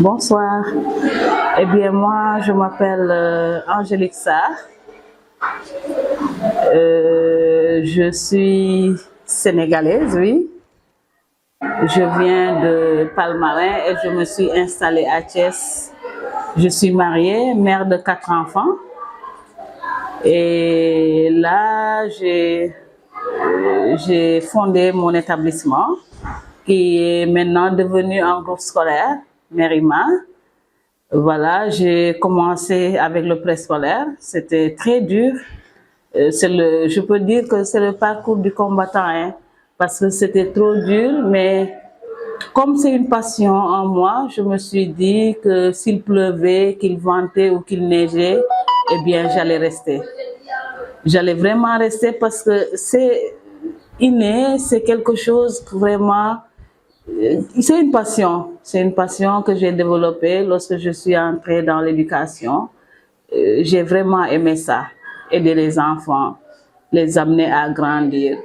Bonsoir. Eh bien, moi, je m'appelle Angélique Sarr. Je suis sénégalaise, oui. Je viens de Palmarin et je me suis installée à Thiès. Je suis mariée, mère de 4 enfants. Et là, j'ai fondé mon établissement qui est maintenant devenu un groupe scolaire, Mérima. Voilà, j'ai commencé avec le préscolaire. C'était très dur. Je peux dire que c'est le parcours du combattant, hein, parce que c'était trop dur, mais comme c'est une passion en moi, je me suis dit que s'il pleuvait, qu'il ventait ou qu'il neigeait, eh bien, j'allais rester. J'allais vraiment rester parce que c'est inné, c'est quelque chose que vraiment, c'est une passion que j'ai développée lorsque je suis entrée dans l'éducation. J'ai vraiment aimé ça, aider les enfants, les amener à grandir,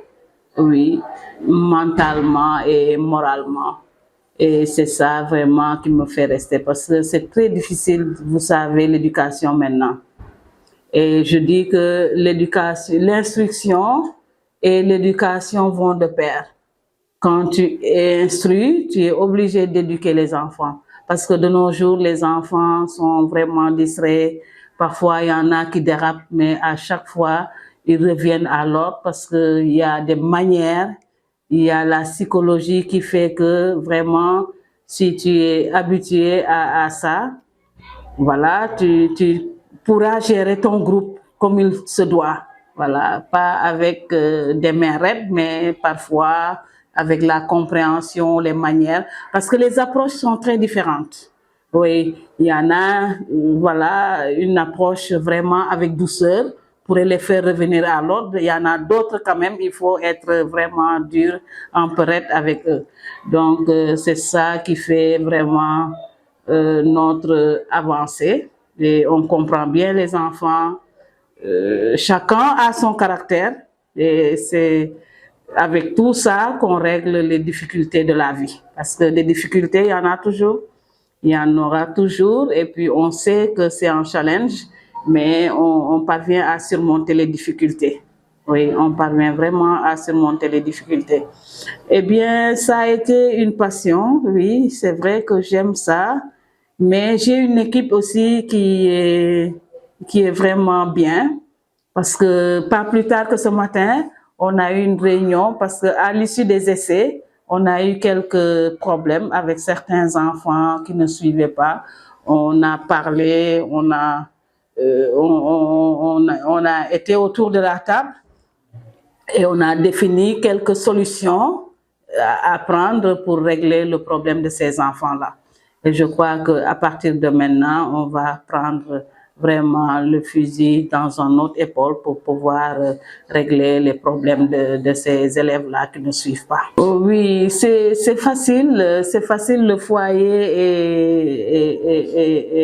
oui, mentalement et moralement. Et c'est ça vraiment qui me fait rester parce que c'est très difficile, vous savez, l'éducation maintenant. Et je dis que l'éducation, l'instruction et l'éducation vont de pair. Quand tu es instruit, tu es obligé d'éduquer les enfants. Parce que de nos jours, les enfants sont vraiment distraits. Parfois, il y en a qui dérapent, mais à chaque fois, ils reviennent à l'ordre parce qu'il y a des manières, il y a la psychologie qui fait que vraiment, si tu es habitué à ça, voilà, tu pourras gérer ton groupe comme il se doit. Voilà, pas avec des mains raides, mais parfois avec la compréhension, les manières, parce que les approches sont très différentes. Oui, il y en a, voilà, une approche vraiment avec douceur pour les faire revenir à l'ordre. Il y en a d'autres quand même, il faut être vraiment dur, emperette avec eux. Donc, c'est ça qui fait vraiment notre avancée. Et on comprend bien les enfants. Chacun a son caractère et c'est avec tout ça qu'on règle les difficultés de la vie. Parce que des difficultés, il y en a toujours, il y en aura toujours et puis on sait que c'est un challenge, mais on parvient à surmonter les difficultés. Oui, on parvient vraiment à surmonter les difficultés. Eh bien, ça a été une passion, oui, c'est vrai que j'aime ça, mais j'ai une équipe aussi qui est vraiment bien, parce que pas plus tard que ce matin, on a eu une réunion, parce qu'à l'issue des essais, on a eu quelques problèmes avec certains enfants qui ne suivaient pas. On a parlé, on a été autour de la table et on a défini quelques solutions à prendre pour régler le problème de ces enfants-là. Et je crois qu'à partir de maintenant, on va prendre vraiment le fusil dans un autre épaule pour pouvoir régler les problèmes de ces élèves-là qui ne suivent pas. Oh oui, c'est facile le foyer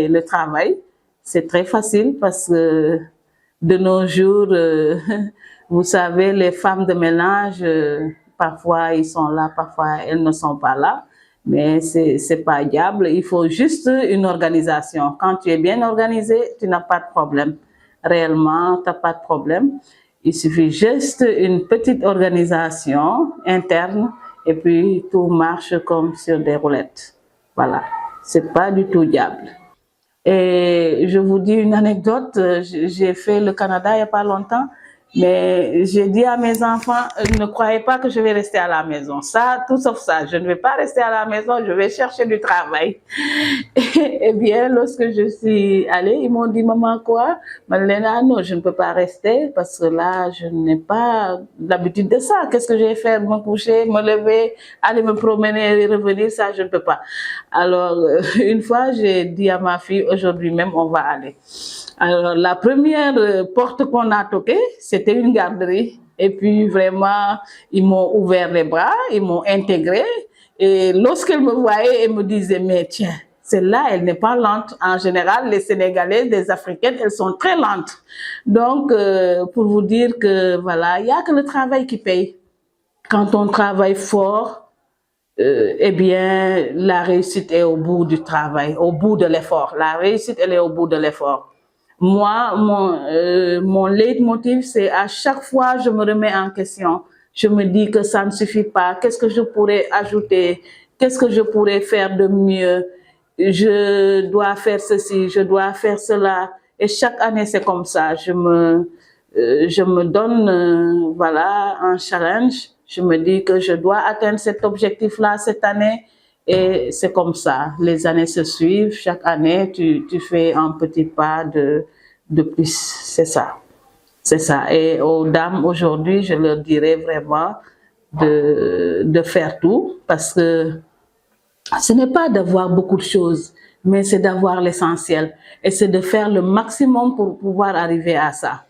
et le travail. C'est très facile parce que de nos jours, vous savez, les femmes de ménage, parfois ils sont là, parfois elles ne sont pas là. Mais c'est pas diable, il faut juste une organisation. Quand tu es bien organisé, tu n'as pas de problème. Réellement, tu n'as pas de problème. Il suffit juste une petite organisation interne et puis tout marche comme sur des roulettes. Voilà, c'est pas du tout diable. Et je vous dis une anecdote, j'ai fait le Canada il n'y a pas longtemps, mais j'ai dit à mes enfants, ne croyez pas que je vais rester à la maison. Ça, tout sauf ça, je ne vais pas rester à la maison, je vais chercher du travail. Eh bien, lorsque je suis allée, ils m'ont dit, maman, quoi? Malena, non, je ne peux pas rester parce que là, je n'ai pas l'habitude de ça. Qu'est-ce que je vais faire? Me coucher, me lever, aller me promener et revenir, ça, je ne peux pas. Alors, une fois, j'ai dit à ma fille, aujourd'hui même, on va aller. Alors, la première porte qu'on a toquée, c'était une garderie. Et puis, vraiment, ils m'ont ouvert les bras, ils m'ont intégré. Et lorsqu'elle me voyait, elle me disait, mais tiens, celle-là, elle n'est pas lente. En général, les Sénégalaises, les Africaines, elles sont très lentes. Donc, pour vous dire que, voilà, il n'y a que le travail qui paye. Quand on travaille fort, eh bien, la réussite est au bout du travail, au bout de l'effort. La réussite, elle est au bout de l'effort. Moi, mon leitmotiv, c'est à chaque fois, je me remets en question. Je me dis que ça ne suffit pas. Qu'est-ce que je pourrais ajouter? Qu'est-ce que je pourrais faire de mieux? Je dois faire ceci, je dois faire cela. Et chaque année, c'est comme ça. Je me donne, voilà, un challenge. Je me dis que je dois atteindre cet objectif-là cette année. Et c'est comme ça. Les années se suivent. Chaque année, tu fais un petit pas de plus. C'est ça. C'est ça. Et aux dames, aujourd'hui, je leur dirais vraiment de faire tout parce que ce n'est pas d'avoir beaucoup de choses, mais c'est d'avoir l'essentiel. Et c'est de faire le maximum pour pouvoir arriver à ça.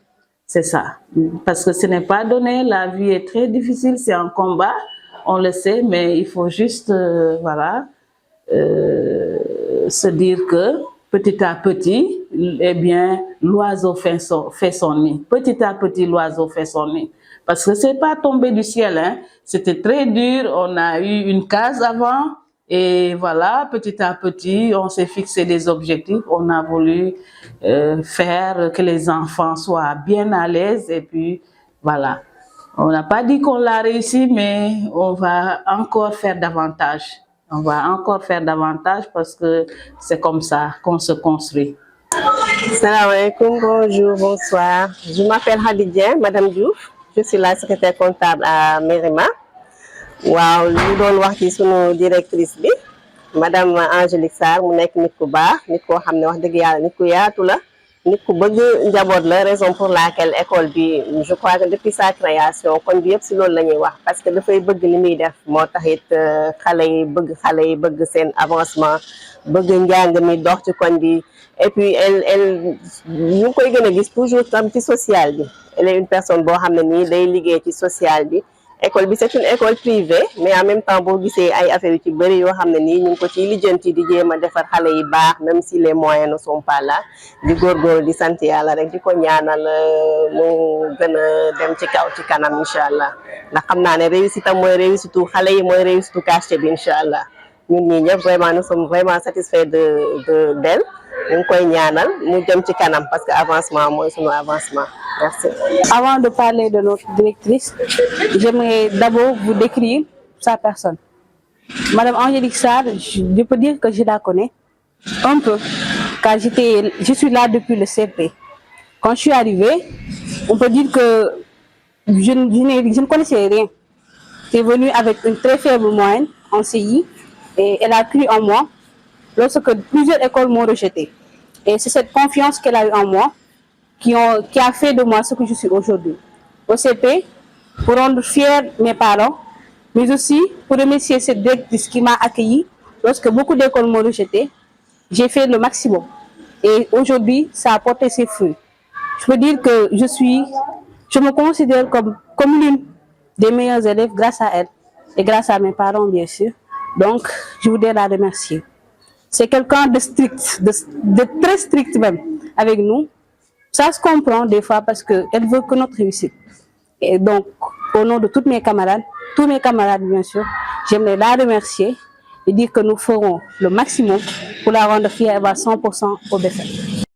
C'est ça. Parce que ce n'est pas donné, la vie est très difficile, c'est un combat, on le sait, mais il faut juste, voilà, se dire que petit à petit, eh bien, l'oiseau fait son nid. Petit à petit, l'oiseau fait son nid. Parce que c'est pas tombé du ciel, hein. C'était très dur. On a eu une case avant. Et voilà, petit à petit, on s'est fixé des objectifs. On a voulu faire que les enfants soient bien à l'aise. Et puis, voilà. On n'a pas dit qu'on l'a réussi, mais on va encore faire davantage. On va encore faire davantage parce que c'est comme ça qu'on se construit. Salam alaikum, bonjour, bonsoir. Je m'appelle Hadidien, Madame Diouf. Je suis la secrétaire comptable à Mérima. Waaw ñu doon wax ci sunu directrice bi Madame Angélique Sarr mu nekk nit ku baax nit koo xam ne wax dëgg yàlla nit ku yaatu la nit ku bëgg njaboot la raison pour laquelle école bi je crois que depuis sa création kon bi yëpp si loolu la ñuy wax parce que dafay bëgg li muy def moo taxit xale yi bëgg seen avancement bëgg njàng mi dox ci koñ bi et puis elle ñu ngi koy gën a gis toujours tam ci social bi elle est une personne boo xam ne nii day liggéey ci social bi école bi c'est une école privée mais en même temps boo gisee ay affaires yu ci bëri yoo xam ne nii ñu ngi ko ciy lijjanti di jéem a defar xale yi baax même si les moyens ne sont pas là di góorgóorlu di sant yàlla rek di ko ñaanal mu gën a dem ci kaw ci kanam incha allah ndax xam naa ne réussite am mooy réussite xale yi mooy réussite quartier bi incha allah ñun ñii ñëpp vraiment nous sommes vraiment satisfaits d'elle ñu ngi koy ñaanal mu jëm ci kanam parce que avancement mooy sunu avancement. Merci. Avant de parler de notre directrice, j'aimerais d'abord vous décrire sa personne. Madame Angélique Sarr, je peux dire que je la connais un peu, car je suis là depuis le CP. Quand je suis arrivée, on peut dire que je ne connaissais rien. J'étais venue avec une très faible moyenne en CI et elle a cru en moi lorsque plusieurs écoles m'ont rejetée. Et c'est cette confiance qu'elle a eue en moi qui a fait de moi ce que je suis aujourd'hui. Au CP, pour rendre fiers mes parents, mais aussi pour remercier cette directrice qui m'a accueillie lorsque beaucoup d'écoles m'ont rejeté, j'ai fait le maximum. Et aujourd'hui, ça a porté ses fruits. Je peux dire que je me considère comme l'une des meilleures élèves grâce à elle et grâce à mes parents, bien sûr. Donc, je voudrais la remercier. C'est quelqu'un de strict, de très strict même avec nous. Ça se comprend des fois parce qu'elle veut que notre réussite. Et donc, au nom de tous mes camarades bien sûr, j'aimerais la remercier et dire que nous ferons le maximum pour la rendre fière à 100% au BFM.